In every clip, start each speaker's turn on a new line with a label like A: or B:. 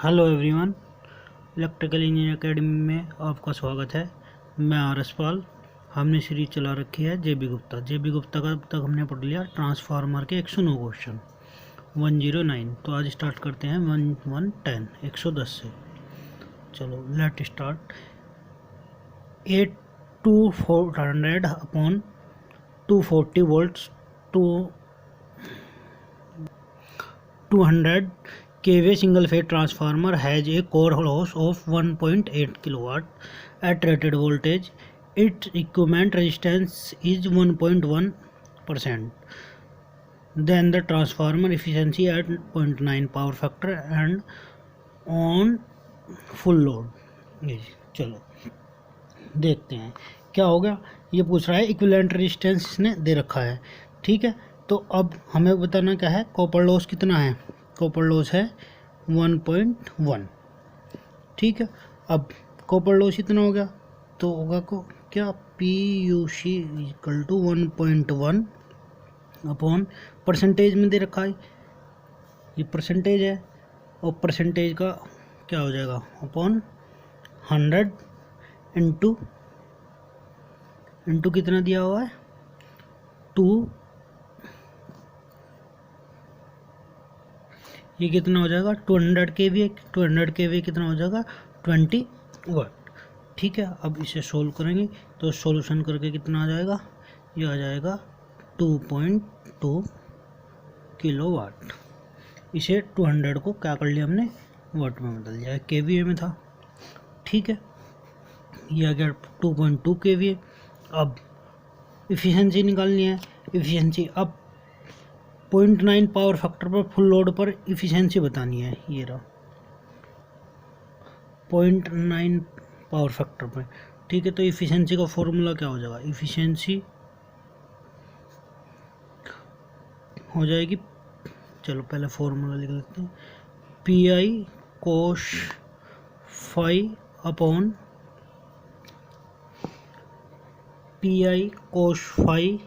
A: Hello everyone, electrical engineer academy में आपका स्वागत है। मैं आर.एस. पाल। हमने सीरीज चला रखी है जे बी गुप्ता का अब तक हमने पढ़ लिया ट्रांसफार्मर के 109 क्वेश्चन 109। तो आज स्टार्ट करते हैं 110 110 से। चलो let start. 8 to 400 upon 240 volts to 200 kV single phase transformer has a core loss of 1.8 kilowatt at rated voltage. Its equipment resistance is 1.1%. Then the transformer efficiency at 0.9 power factor and on full load. चलो देखते हैं क्या हो गया। ये पूछ रहा है इक्विवेलेंट रेजिस्टेंस इसने दे रखा है, ठीक है। तो अब हमें बताना क्या है, कॉपर लॉस कितना है। कॉपर लॉस है 1.1, ठीक है। अब कॉपर लॉस इतना हो गया तो होगा को क्या PUC equal to 1.1 upon percentage में दे रखा है, ये परसेंटेज है और परसेंटेज का क्या हो जाएगा अपॉन 100 इंटू कितना दिया हुआ है 2, ये कितना हो जाएगा 200 kV। 200 kV कितना हो जाएगा 20 वाट, ठीक है। अब इसे सोल्व करेंगे तो सॉल्यूशन करके कितना आ जाएगा, ये आ जाएगा 2.2 किलोवाट। इसे 200 को क्या कर लिया हमने वाट में बदल दिया, kVA में था, ठीक है। ये आ गया 2.2 kVA। अब इफ़िशेंसी निकालनी है। इफ़िशेंसी अब 0.9 पावर फैक्टर पर फुल लोड पर इफ़िशेंसी बतानी है। ये रहा 0.9 पावर फैक्टर पर, ठीक है। तो इफ़िशेंसी का फॉर्मूला क्या हो जाएगा, इफ़िशेंसी हो जाएगी, चलो पहले फॉर्मूला लिख लेते हैं, PI cos phi upon PI cos phi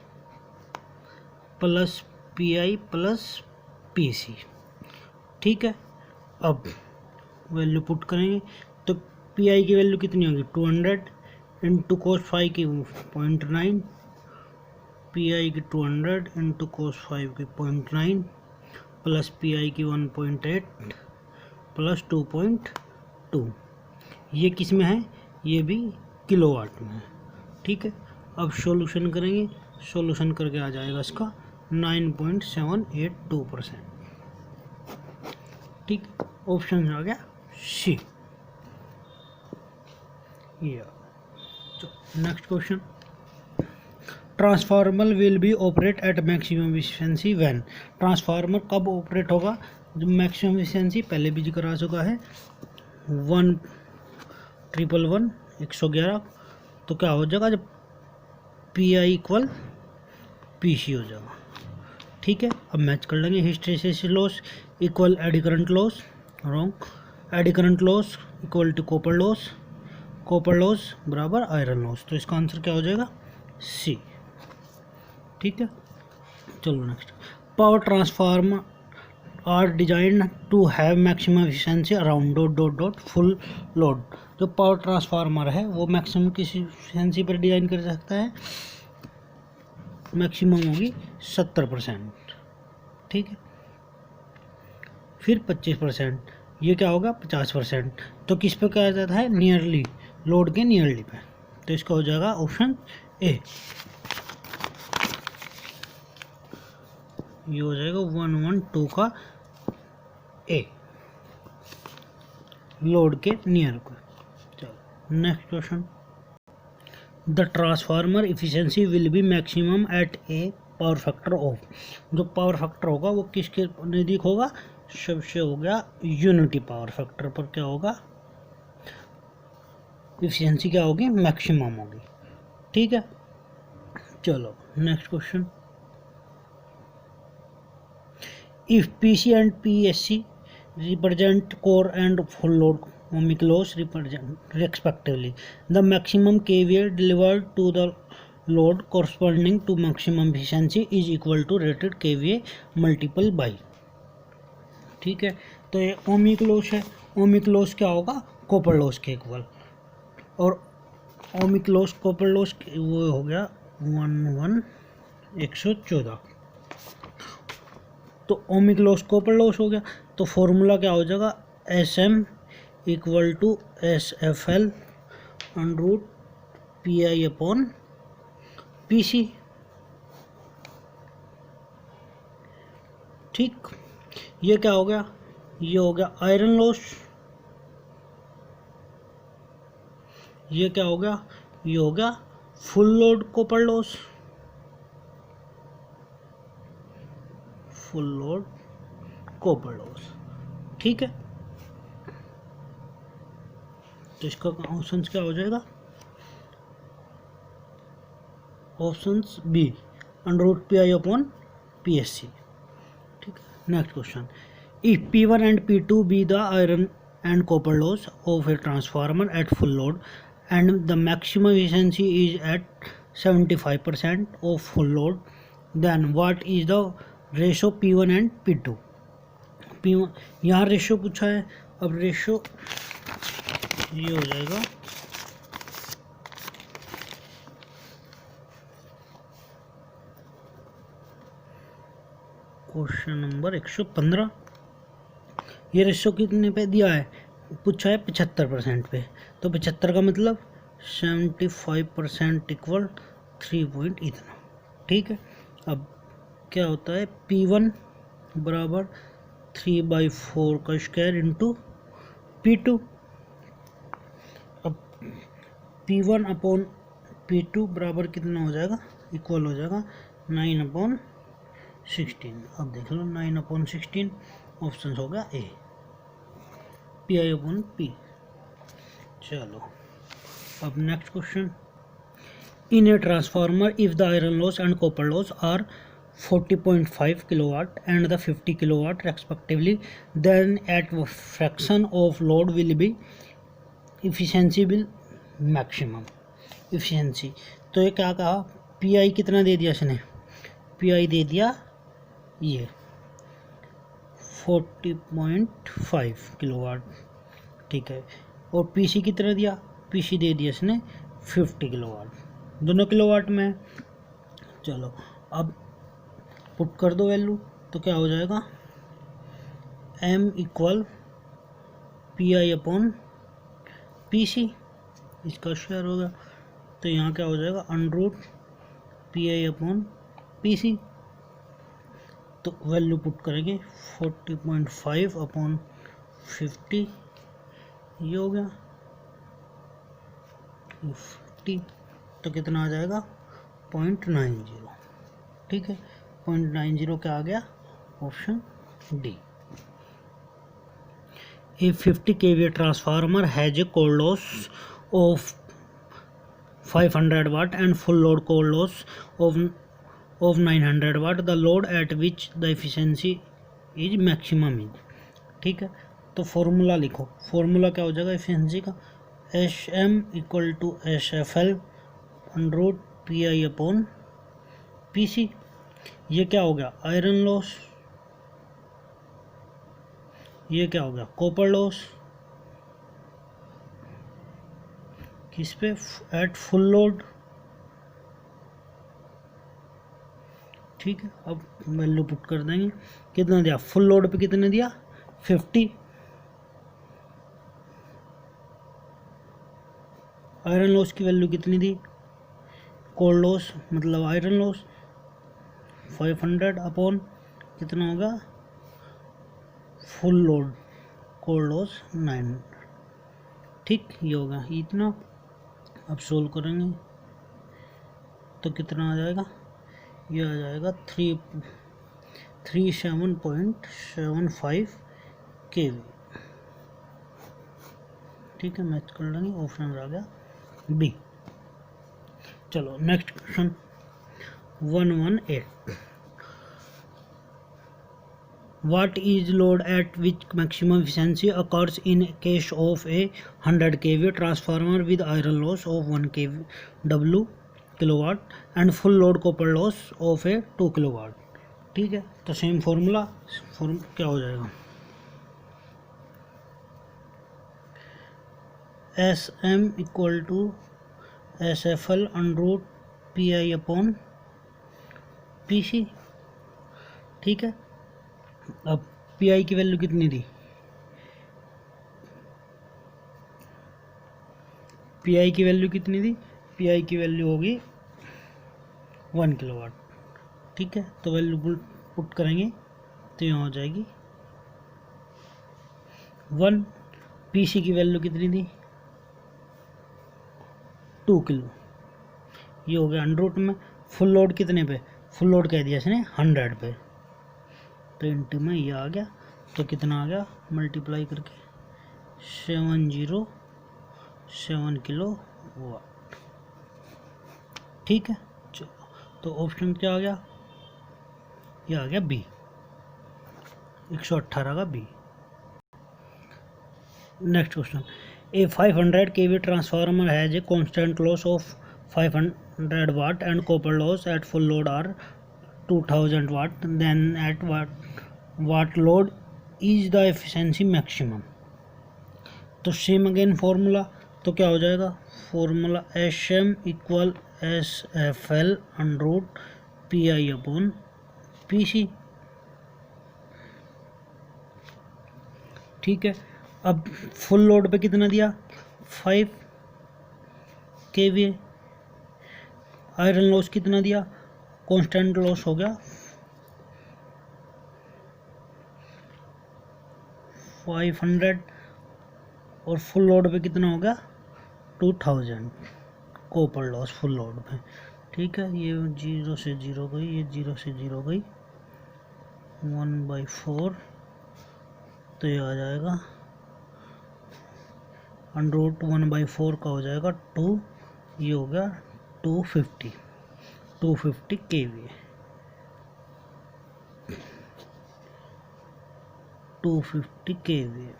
A: plus PI plus PC, ठीक है। अब वैल्यू पुट करेंगे तो PI की वैल्यू कितनी होगी 200 इंटू कोस फाइव की 0.9, PI की 200 इंटू कोस 5 की 0.9 प्लस PI की 1.8 प्लस 2.2। ये किस में है, ये भी किलोवाट में है, ठीक है। अब सॉल्यूशन करेंगे, सॉल्यूशन करके आ जाएगा इसका 9.782%, ठीक। ऑप्शन आ गया C. Next question, transformer will be operate at maximum efficiency when. Transformer कब ऑपरेट होगा, जब मैक्सिमम एफिशिएंसी पहले भी जिक्र आ चुका है 111 तो क्या हो जाएगा, जब PI इक्वल PC हो जाएगा, ठीक है। अब मैच कर लेंगे, hysteresis loss equal eddy current loss, wrong. Eddy current loss equal to copper loss, copper loss बराबर आयरन लॉस। तो इसका आंसर क्या हो जाएगा C, ठीक है। चलो next, power transformer are design to have maximum efficiency around dot dot dot full load. जो पावर ट्रांसफार्मर है वो मैक्सिमम किस एफिशिएंसी पर डिजाइन कर सकता है, मैक्सिमम होगी 70%, ठीक है। फिर 25%, ये क्या होगा 50%। तो किस पे कहा जाता है, नियरली, लोड के नियरली पे। तो इसका हो जाएगा ऑप्शन ए, ये हो जाएगा 112 का ए, लोड के नियर को। चलो next question, the transformer efficiency will be maximum at a power factor of. जो पावर फैक्टर होगा वो किसके नज़दीक होगा, सबसे हो गया यूनिटी पावर फैक्टर पर क्या होगा, इफिशिएंसी क्या होगी मैक्सिमम होगी, ठीक है। चलो next question, if PC and PSC represent core and full load ohmic loss respectively, the maximum kVA delivered to the load corresponding to maximum efficiency is equal to rated kVA multiple by, ठीक है। तो ये ohmic loss है, ohmic loss क्या होगा, copper loss के equal, और ohmic loss copper loss वो हो गया 114। तो ओमिक लॉस कॉपर लॉस हो गया, तो फॉर्मूला क्या हो जाएगा, SM equal to SFL √ PI/PC। ठीक, ये क्या हो गया, ये हो गया आयरन लॉस, ये क्या हो गया, ये हो गया full load copper loss, full load copper loss. ठीक है, तो इसका ऑप्शन क्या हो जाएगा, ऑप्शन बी √PI/PSC। ठीक है, next question, if P1 and P2 be the iron and copper loss of a transformer at full load and the maximum efficiency is at 75% of full load, then what is the ratio P1 and P2? P1 यहाँ ratio पूछा है, अब ratio ये हो जाएगा question number 115। ये ratio कितने पे दिया है, पूछा है 75% पे, तो 75 का मतलब 75% इक्वल 3 पॉइंट इतना। ठीक है, अब क्या होता है, P1 बराबर 3/4 का स्क्वायर इंटू P2। अब P1/P2 बराबर कितना हो जाएगा, इक्वल हो जाएगा 9/16। अब देख लो 9/16, ऑप्शन हो गया ए, PI/P। चलो अब next question, in a transformer if the iron loss and copper loss are 40.5 kilowatt and the 50 kilowatt respectively, then at fraction of load will be efficiency will maximum efficiency। तो ये क्या कहा, PI कितना दे दिया इसने, PI दे दिया ये 40.5 kilowatt. ठीक है, और PC कितना दिया, PC दे दिया इसने 50 किलोवाट, दोनों किलोवाट में। चलो अब पुट कर दो वैल्यू, तो क्या हो जाएगा, M इक्वल PI/PC, इसका शेयर होगा, तो यहाँ क्या हो जाएगा, √PI/PC। तो वैल्यू पुट करेंगे 40.5/50, ये हो गया 50, तो कितना आ जाएगा 0.90। ठीक है, 0.90 क्या आ गया, option D. A 50 kVA transformer has a core loss of 500 watt and full load core loss of 900 watt. The load at which the efficiency is maximum is। ठीक है, तो फॉर्मूला लिखो, फॉर्मूला क्या हो जाएगा एफिशिएंसी का, SM equal to SFL √PI/PC। ये क्या हो गया, आयरन लॉस, ये क्या हो गया, कॉपर लॉस, किस पे, एट फुल लोड। ठीक है, अब वैल्यू पुट कर देंगे, कितना दिया, फुल लोड पे कितने दिया 50, आयरन लॉस की वैल्यू कितनी दी, कोर लॉस मतलब आयरन लॉस 500 अपॉन कितना होगा, फुल लोड कोर लॉस 900। ठीक, ये होगा इतना। अब सोल्व करेंगे तो कितना आ जाएगा, ये आ जाएगा 337.75 kV। ठीक है, मैच कर लेंगे, ऑप्शन आ गया बी। चलो next question 118, what is load at which maximum efficiency occurs in case of a 100 kV transformer with iron loss of 1 kW and full load copper loss of a 2 kW। ठीक है, तो same formula क्या हो जाएगा, S M equal to S F L under P I upon P C. ठीक है, अब P I की वैल्यू कितनी थी, पी आई की वैल्यू कितनी थी, पी आई की वैल्यू होगी 1 किलोवाट। ठीक है, तो वैल्यू पुट करेंगे तो यहाँ हो जाएगी 1। पी सी की वैल्यू कितनी थी, 2 किलो। ये हो गया अंडर रूट में। फुल लोड कितने पे, फुल लोड कह दिया इसने 100 पे, तो इंटू में ये आ गया, तो कितना आ गया मल्टीप्लाई करके 707 किलो वाट। ठीक है, चलो तो ऑप्शन क्या आ गया, ये आ गया बी, 118 का B. Next question, A 500 kV transformer has a constant loss of 500 watt and copper loss at full load are 2000 watt, then at what load is the efficiency maximum। तो सेम अगेन फॉर्मूला, तो क्या हो जाएगा formula S M equal S F L under root P I upon P C. ठीक है, अब full load पे कितना दिया 5 kVA, आयरन लॉस कितना दिया, कांस्टेंट लॉस हो गया 500 और फुल लोड पे कितना हो गया 2000 कॉपर लॉस फुल लोड पे। ठीक है, ये 0 से 0 गई, ये 0 से 0 गई, 1/4, तो ये आ जाएगा अंडर रूट 1/4 का हो जाएगा 2, ये हो गया 250 kVA, 250 kVA।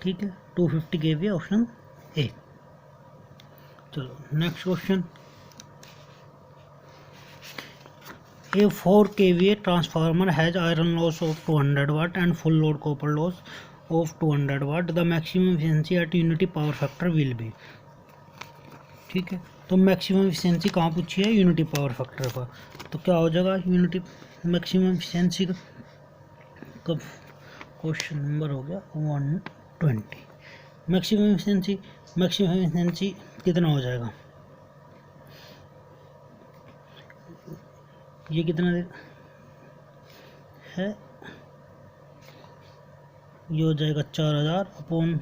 A: ठीक है, 250 kVA ऑप्शन ए। चलो next question, A 4 kVA transformer has iron loss of 200 watt and full load copper loss of 200 watt. The maximum efficiency at unity power factor will be। ठीक है, तो maximum efficiency कहाँ पूछी है, unity power factor पर, तो क्या हो जाएगा यूनिटी मैक्सिमम एफिशिएंसी का क्वेश्चन नंबर हो गया 120। मैक्सिमम एफिशिएंसी कितना हो जाएगा, ये कितना है, ये हो जाएगा 4000 अपॉन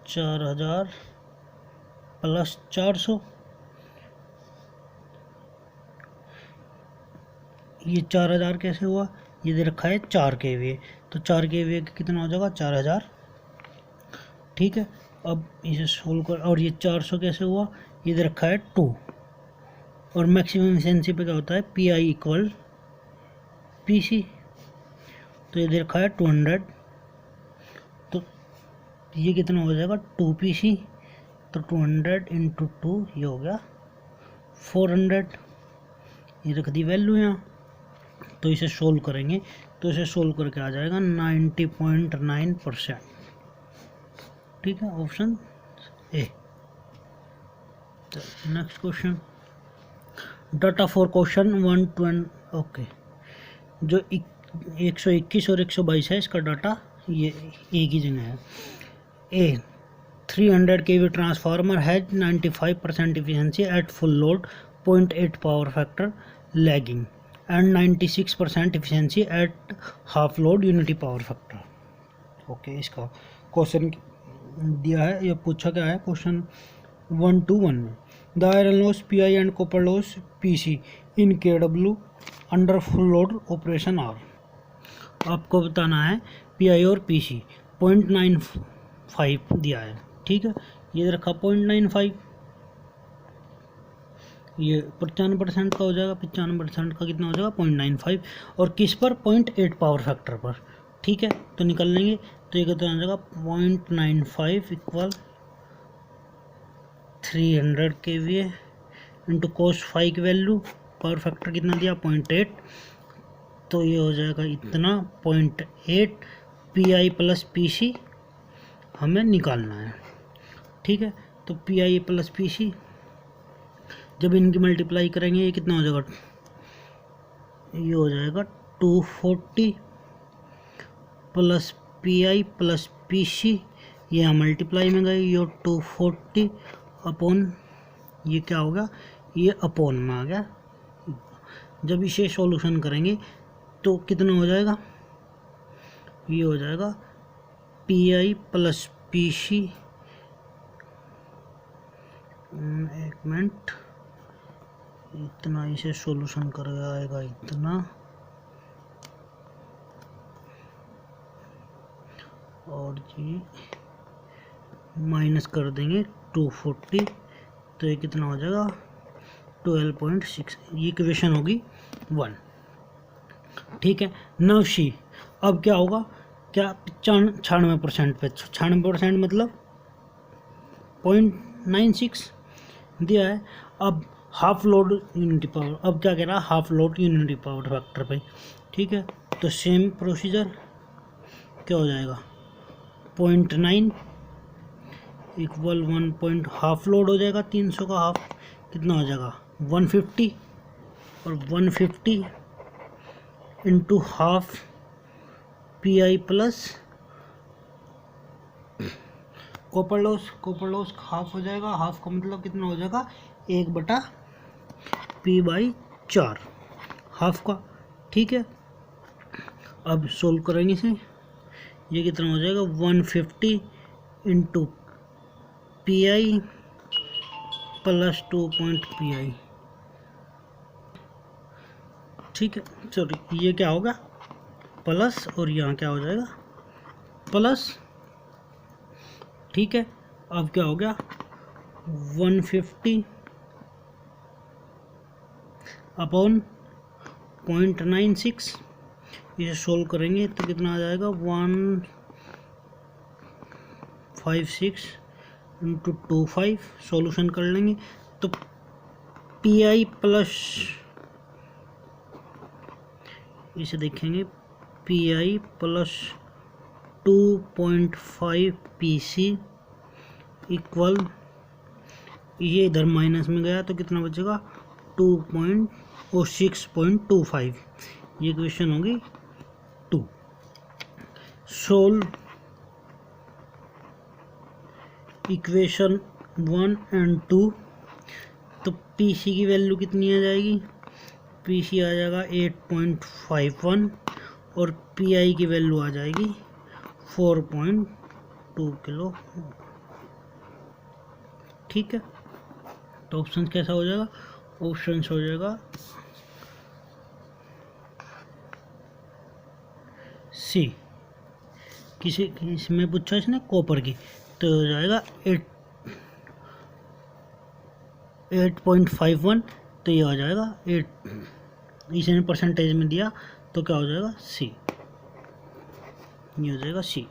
A: 4000 प्लस 400। ये 4000 कैसे हुआ, ये दे रखा है 4 kVA, तो 4 kVA कितना हो जाएगा 4000। ठीक है, अब इसे सोल्व कर, और ये 400 कैसे हुआ, ये दे रखा है 2, और मैक्सिमम एफिशिएंसी पे क्या होता है P I equal P C, तो ये दे रखा है 200, तो ये कितना हो जाएगा 2 पी सी, तो 200 इंटू 2 ये हो गया 400, ये रख दी वैल्यू यहाँ। तो इसे सोल्व करेंगे, तो इसे सोल्व करके आ जाएगा 90.9%। ठीक है, option A. Next question, data for question 120। Okay, जो 121 और 122 है इसका डाटा ये एक ही जगह है। A 300 kV transformer has 95% efficiency at full load, 0.8 power factor lagging and 96% efficiency at half load unity power factor. Okay, इसका क्वेश्चन दिया है, ये पूछा क्या है क्वेश्चन 121 में, the iron loss P I and copper loss P C in K W under full load operation are. आपको बताना है पी आई और पी सी 0.95 दिया है। ठीक है, ये रखा 0.95, ये 95% का हो जाएगा, 95% का कितना हो जाएगा 0.95, और किस पर 0.8 पावर फैक्टर पर। ठीक है, तो निकल लेंगे, तो ये कितना हो जाएगा 0.95 इक्वल 300 kVA इंटू कोस 5 की वैल्यू, पावर फैक्टर कितना दिया 0.8, तो ये हो जाएगा इतना 0.8 P I plus P C हमें निकालना है। ठीक है। तो P I plus P C, जब इनकी मल्टीप्लाई करेंगे ये कितना हो जाएगा, ये हो जाएगा 240 plus P I plus P C, ये यहाँ मल्टीप्लाई में गए, ये 240 अपॉन, ये क्या हो गया, ये अपॉन में आ गया। जब इसे सॉल्यूशन करेंगे तो कितना हो जाएगा, ये हो जाएगा P I plus P C, एक मिनट, इतना इसे सॉल्यूशन कर आएगा इतना, और जी माइनस कर देंगे 240, तो ये कितना हो जाएगा 12.6, ये इक्वेशन होगी 1। ठीक है। नव सी, अब क्या होगा, क्या 96% पे, 96% मतलब 0.96 दिया है। अब हाफ लोड यूनिटी पावर, अब क्या कह रहा है, half load unity power factor पे। ठीक है, तो सेम प्रोसीजर क्या हो जाएगा, 0.9 इक्वल 1 हाफ लोड हो जाएगा, 300 का हाफ कितना हो जाएगा 150, और 150 into half P I plus copper loss half हो जाएगा, हाफ का मतलब कितना हो जाएगा 1/P/4 हाफ का। ठीक है, अब सोल्व करेंगे इसे, ये कितना हो जाएगा 150 into P I plus 2.PI। ठीक है, सॉरी ये क्या होगा प्लस, और यहाँ क्या हो जाएगा प्लस। ठीक है, अब क्या हो गया 150 अपॉन 0.96, इसे सोल्व करेंगे तो कितना आ जाएगा 156 इंटू 25, सॉल्यूशन कर लेंगे तो पी आई प्लस, इसे देखेंगे P I plus 2.5 P C equal, ये इधर माइनस में गया तो कितना बचेगा 6.25, ये क्वेश्चन होगी 2। सोल्व इक्वेशन 1 एंड 2, तो पी सी की वैल्यू कितनी आ जाएगी, पी सी आ जाएगा 8.51 और पी आई की वैल्यू आ जाएगी 4.2 किलो। ठीक है, तो ऑप्शन कैसा हो जाएगा, ऑप्शन हो जाएगा सी। किसी इसमें पूछा इसने कॉपर की, तो हो जाएगा 8.51, तो ये आ जाएगा 8, इसने परसेंटेज में दिया तो क्या हो जाएगा सी, ये हो जाएगा सी।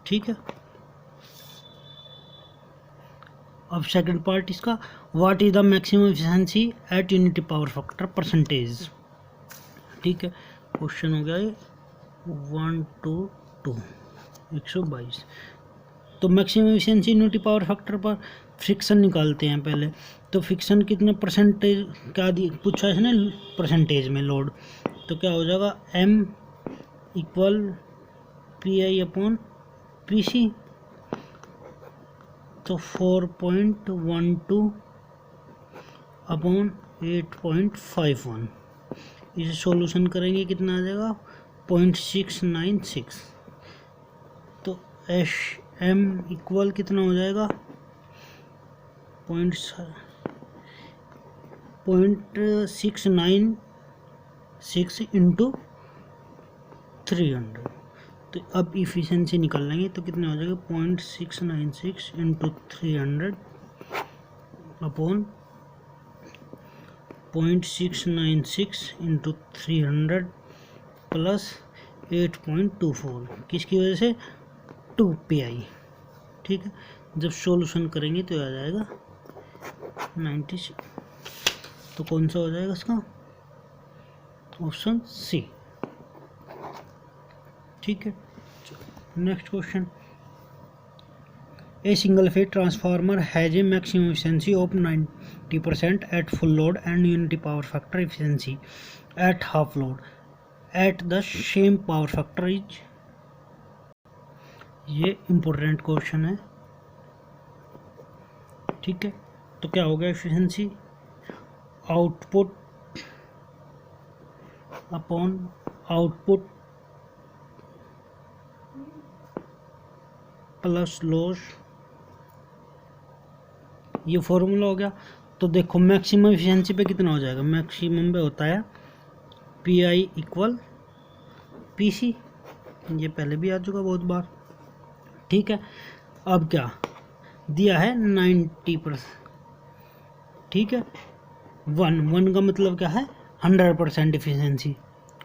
A: ठीक है, अब सेकंड पार्ट इसका, what is the maximum efficiency eight unity power factor percentage. ठीक है, क्वेश्चन हो गया ये 122, तो maximum efficiency unity power factor पर फ्रिक्शन निकालते हैं पहले। तो फ्रिक्शन कितने परसेंटेज क्या दी पूछा है इसने, परसेंटेज में लोड, तो क्या हो जाएगा M equal P I upon P C, तो 4.12 अपॉन 8.51, इसे सॉल्यूशन करेंगे कितना आ जाएगा 0.696, तो एस एम इक्वल कितना हो जाएगा 0.696 इंटू 300, तो अब इफिशिएंसी निकाल लेंगे तो कितना हो जाएगा 0.696 इंटू 300 अपॉन 0.696 इंटू 300 प्लस 8.24, किसकी वजह से 2PI। ठीक है, जब सॉल्यूशन करेंगे तो आ जाएगा 96, तो कौन सा हो जाएगा इसका ऑप्शन सी। ठीक है, next question, A single phase transformer has a maximum efficiency of 90% at full load and unity power factor efficiency at half load at the same power factor is. ये इम्पोर्टेंट क्वेश्चन है, ठीक है। तो क्या हो गया, efficiency output upon output plus loss, ये formula हो गया। तो देखो मैक्सिमम एफिशिएंसी पे कितना हो जाएगा, मैक्सिमम पे होता है P I equal P C, ये पहले भी आ चुका बहुत बार, ठीक है। अब क्या दिया है 90%, ठीक है। वन का मतलब क्या है 100% एफिशिएंसी,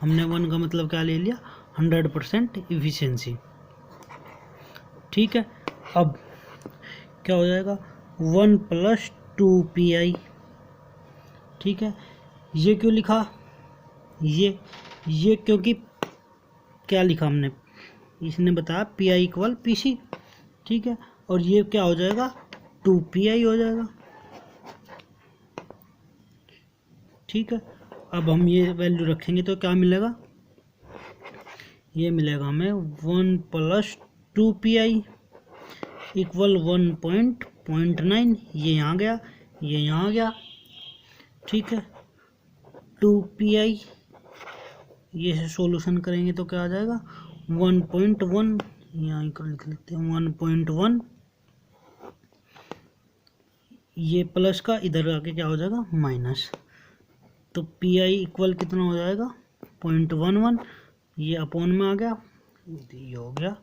A: हमने वन का मतलब क्या ले लिया 100% एफिशिएंसी, ठीक है। अब क्या हो जाएगा 1 + 2 PI, ठीक है। ये क्यों लिखा, ये क्योंकि क्या लिखा हमने, इसने बताया PI इक्वल PC, ठीक है। और ये क्या हो जाएगा 2 PI हो जाएगा, ठीक है। अब हम ये वैल्यू रखेंगे तो क्या मिलेगा, ये मिलेगा हमें 1 + 2 PI इक्वल 1.9, ये यहाँ गया, ये यहाँ गया, ठीक है। 2 PI ये से सॉल्यूशन करेंगे तो क्या आ जाएगा 1.1, यहाँ लिख लेते हैं 1.1, ये प्लस का इधर आके क्या हो जाएगा माइनस, तो PI इक्वल कितना हो जाएगा 0.11, ये अपॉन में आ गया, ये हो गया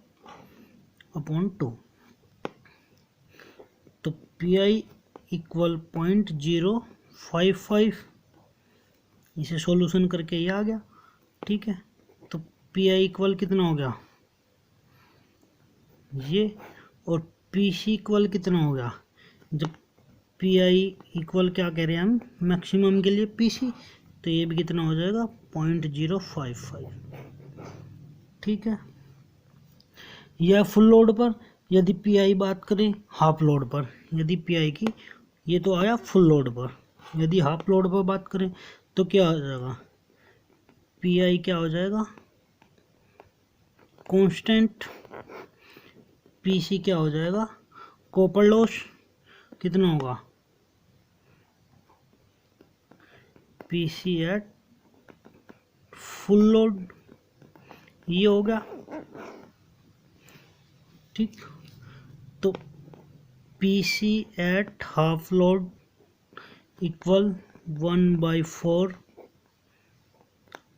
A: अपॉन 2, तो PI इक्वल 0.055, इसे सॉल्यूशन करके ये आ गया, ठीक है। तो PI इक्वल कितना हो गया ये, और PC इक्वल कितना हो गया, जब PI इक्वल क्या कह रहे हैं हम मैक्सिमम के लिए PC, तो ये भी कितना हो जाएगा 0.055, ठीक है। यह फुल लोड पर, यदि PI बात करें हाफ लोड पर, यदि PI की, ये तो आया फुल लोड पर, यदि हाफ लोड पर बात करें तो क्या हो जाएगा PI क्या हो जाएगा कांस्टेंट, PC क्या हो जाएगा कॉपर लॉस, कितना होगा PC एट फुल लोड, ये हो गया, ठीक। तो PC at half load equal 1/4,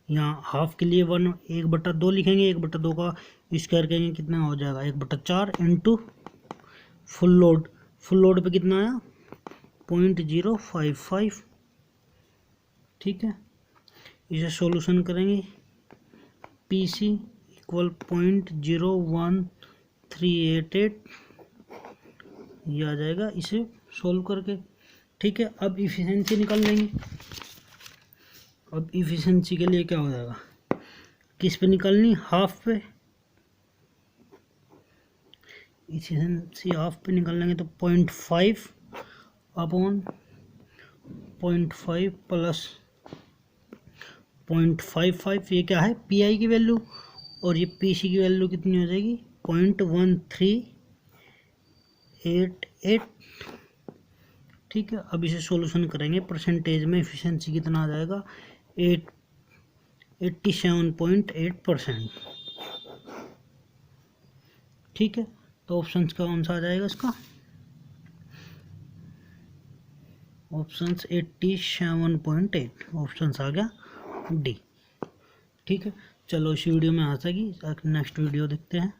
A: यहाँ हाफ के लिए 1/2 लिखेंगे, 1/2 का स्क्वायर करेंगे कितना हो जाएगा 1/4 into full load, full load पे कितना आया 0.055, ठीक है। इसे सॉल्यूशन करेंगे PC इक्वल 0.01388, ये आ जाएगा इसे सोल्व करके, ठीक है। अब इफिशिएंसी निकाल लेंगे, अब इफिशिएंसी के लिए क्या हो जाएगा, किस पे निकालनी हाफ पे, इफिशिएंसी हाफ पे निकाल लेंगे तो 0.5 अपॉन 0.5 प्लस 0.55, ये क्या है PI की वैल्यू, और ये PC की वैल्यू कितनी हो जाएगी 0.1388, ठीक है। अब इसे सॉल्यूशन करेंगे, परसेंटेज में एफिशिएंसी कितना आ जाएगा 87.8%, ठीक है। तो ऑप्शन का कौन सा आ जाएगा इसका, ऑप्शन 87.8, ऑप्शन आ गया D, ठीक है। चलो इस वीडियो में आ सकी, नेक्स्ट वीडियो देखते हैं।